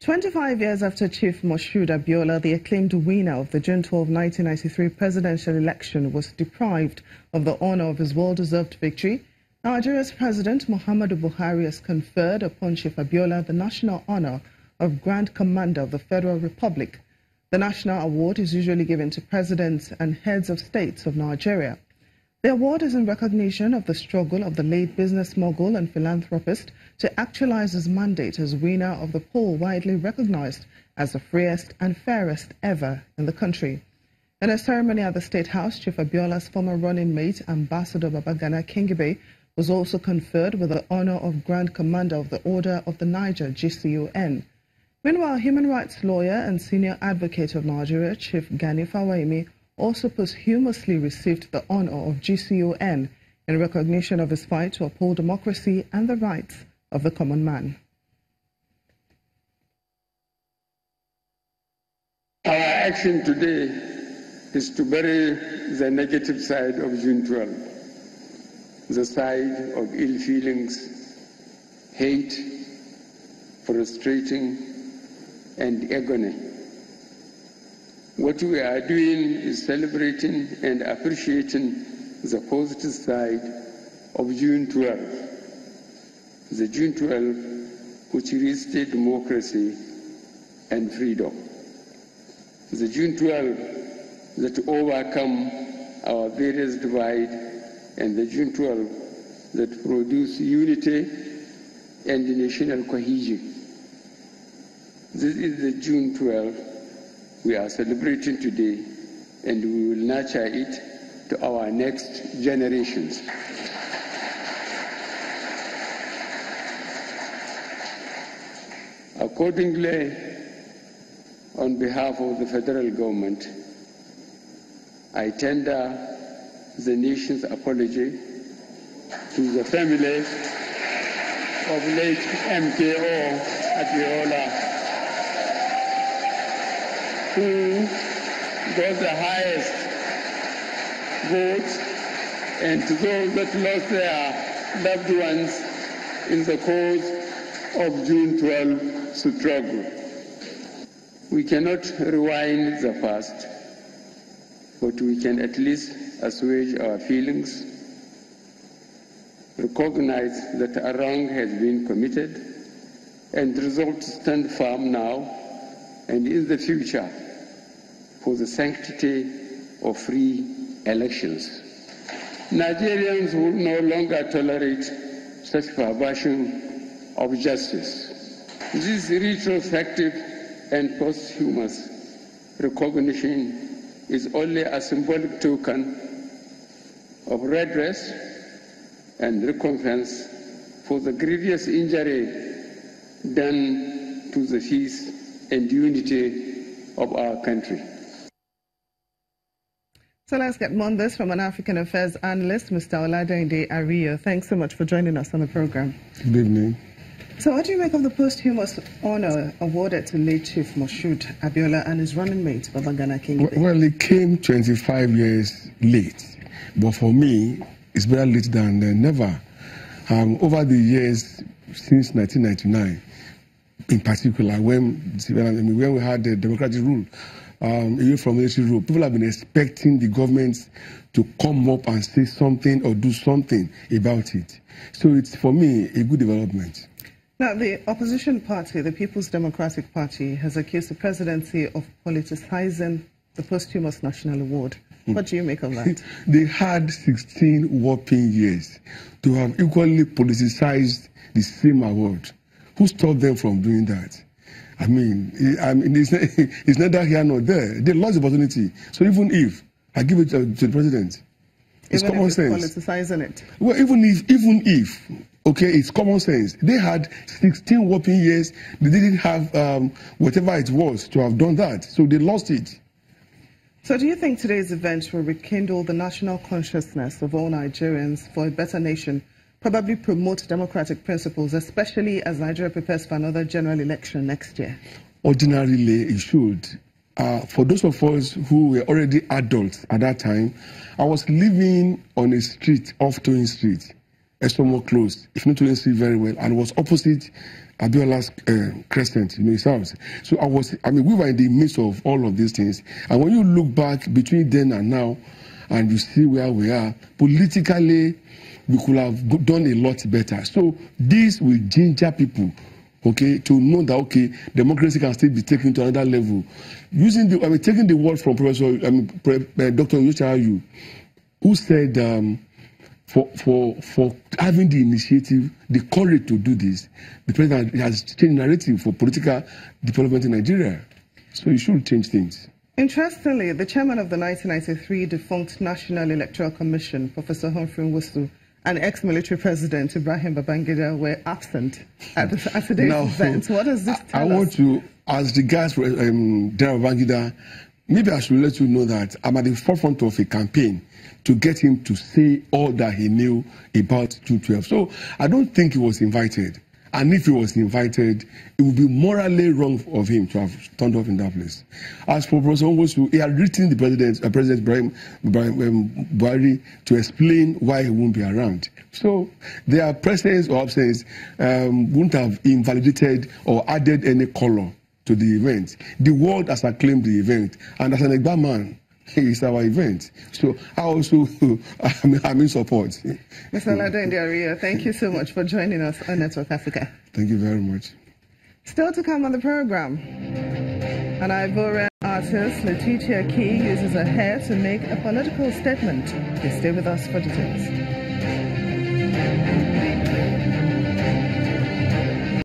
25 years after Chief Moshood Abiola, the acclaimed winner of the June 12, 1993 presidential election, was deprived of the honor of his well-deserved victory, Nigeria's President Muhammadu Buhari has conferred upon Chief Abiola the national honor of Grand Commander of the Federal Republic. The national award is usually given to presidents and heads of states of Nigeria. The award is in recognition of the struggle of the late business mogul and philanthropist to actualize his mandate as winner of the poll widely recognized as the freest and fairest ever in the country. In a ceremony at the State House, Chief Abiola's former running mate, Ambassador Babagana Kingibe, was also conferred with the honor of Grand Commander of the Order of the Niger, GCON. Meanwhile, human rights lawyer and senior advocate of Nigeria, Chief Gani Fawehinmi, also posthumously received the honor of GCON in recognition of his fight to uphold democracy and the rights of the common man. Our action today is to bury the negative side of June 12, the side of ill feelings, hate, frustrating, and agony. What we are doing is celebrating and appreciating the positive side of June 12, the June 12 which restored democracy and freedom, the June 12 that overcome our various divide, and the June 12 that produce unity and national cohesion. This is the June 12 we are celebrating today, and we will nurture it to our next generations. Accordingly, on behalf of the federal government, I tender the nation's apology to the family of late MKO Abiola, who got the highest votes, and to those that lost their loved ones in the cause of June 12 struggle. We cannot rewind the past, but we can at least assuage our feelings, recognize that a wrong has been committed, and resolve to stand firm now and in the future for the sanctity of free elections. Nigerians will no longer tolerate such perversion of justice. This retrospective and posthumous recognition is only a symbolic token of redress and recompense for the grievous injury done to the peace and unity of our country. So let's get more on this from an African Affairs analyst, Mr. Oladende Ariyo. Thanks so much for joining us on the program. Good evening. So what do you make of the posthumous honor awarded to late Chief Moshood Abiola and his running mate, Babagana Kingibe? Well, it came 25 years late, but for me, it's better late than never. Over the years, since 1999, in particular, when we had the democratic rule, even from military rule, people have been expecting the government to come up and say something or do something about it. So it's, for me, a good development. Now, the opposition party, the People's Democratic Party, has accused the presidency of politicizing the posthumous national award. What do you make of that? They had 16 whopping years to have equally politicized the same award. Who stopped them from doing that? I mean, it's neither here nor there. They lost the opportunity. So even if I give it to the president, it's common sense. Politicizing it. Well, even if, okay, it's common sense. They had 16 whopping years. They didn't have whatever it was to have done that. So they lost it. So do you think today's event will rekindle the national consciousness of all Nigerians for a better nation, probably promote democratic principles, especially as Nigeria prepares for another general election next year? Ordinarily, it should. For those of us who were already adults at that time, I was living on a street off Towing Street, somewhat close, if not Towing Street very well, and was opposite Abiola's crescent, his house. So we were in the midst of all of these things. And when you look back between then and now, and you see where we are, politically, we could have done a lot better. So this will ginger people, okay, to know that, okay, democracy can still be taken to another level. Taking the word from Dr. Yochayu, who said, for having the initiative, the courage to do this, the president has changed narrative for political development in Nigeria. So you should change things. Interestingly, the chairman of the 1993 defunct National Electoral Commission, Professor Humphrey Nwosu, and ex-military president Ibrahim Babangida were absent at today's event. What does this tell us? I want to, as regards General Babangida, maybe I should let you know that I'm at the forefront of a campaign to get him to say all that he knew about 212. So I don't think he was invited. And if he was invited, it would be morally wrong of him to have turned up in that place. As for Professor Nwosu, he had written the President Ibrahim Buhari to explain why he won't be around. So their presence or absence wouldn't have invalidated or added any color to the event. The world has acclaimed the event, and as an Egba man, it's our event. So I also, I'm in support. Mr. Oladendi Ariya, thank you so much for joining us on Network Africa. Thank you very much. Still to come on the program, an Ivorian artist, Letitia Key, uses her hair to make a political statement. Please stay with us for details.